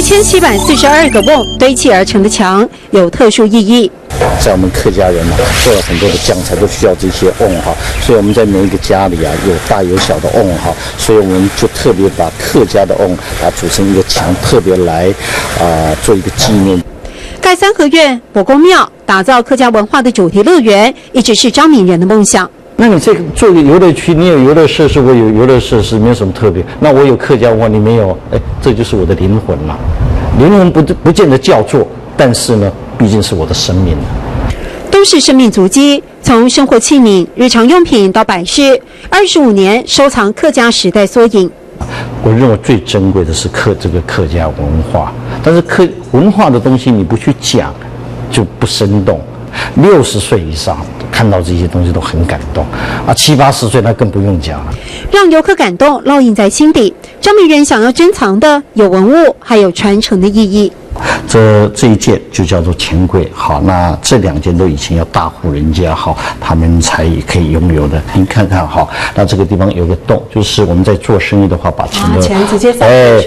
1742个瓮堆砌而成的墙有特殊意义。在我们客家人做了很多的酱菜都需要这些瓮哈，所以我们在每一个家里有大有小的瓮哈，所以我们就特别把客家的瓮把它组成一个墙，特别来做一个纪念。盖三合院、伯公庙，打造客家文化的主题乐园，一直是张明仁的梦想。那你这个做个游乐区，你有游乐设施，我有游乐设施，没有什么特别。那我有客家文化，你没有，这就是我的灵魂嘛。灵魂不见得叫做，但是呢，毕竟是我的生命。都是生命足迹，从生活器皿、日常用品到摆饰，25年收藏客家时代缩影。我认为最珍贵的是这个客家文化，但是文化的东西你不去讲，就不生动。60岁以上看到这些东西都很感动，70、80岁那更不用讲了。让游客感动，烙印在心底。张明仁想要珍藏的有文物，还有传承的意义。这一件就叫做钱柜，好，那这2件都以前要大户人家好，他们才可以拥有的。您看看哈，那这个地方有个洞，就是我们在做生意的话，把钱直接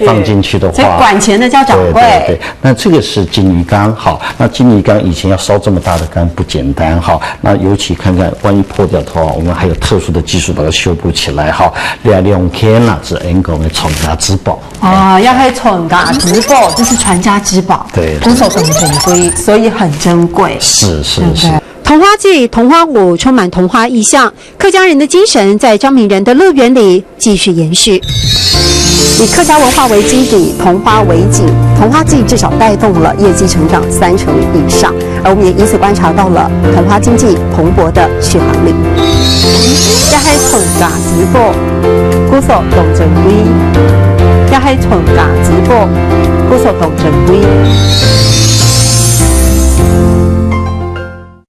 放进去的话，所以管钱的叫掌柜。对，那这个是金鱼缸，好，那金鱼缸以前要烧这么大的缸不简单，好，那尤其看看万一破掉的话，我们还有特殊的技术把它修补起来，好，2天啦，是能够的传家之宝。要ให้传家之宝，这是传家之宝。对，古手很珍贵，所以很珍贵。是。桐花季、桐花舞充满桐花意象，客家人的精神在张明仁的乐园里继续延续。以客家文化为基底，桐花为景，桐花季至少带动了业绩成长30%以上，而我们也因此观察到了桐花经济蓬勃的续航力。一係從價直播，古所動正規；一係從價直播，古所動正規。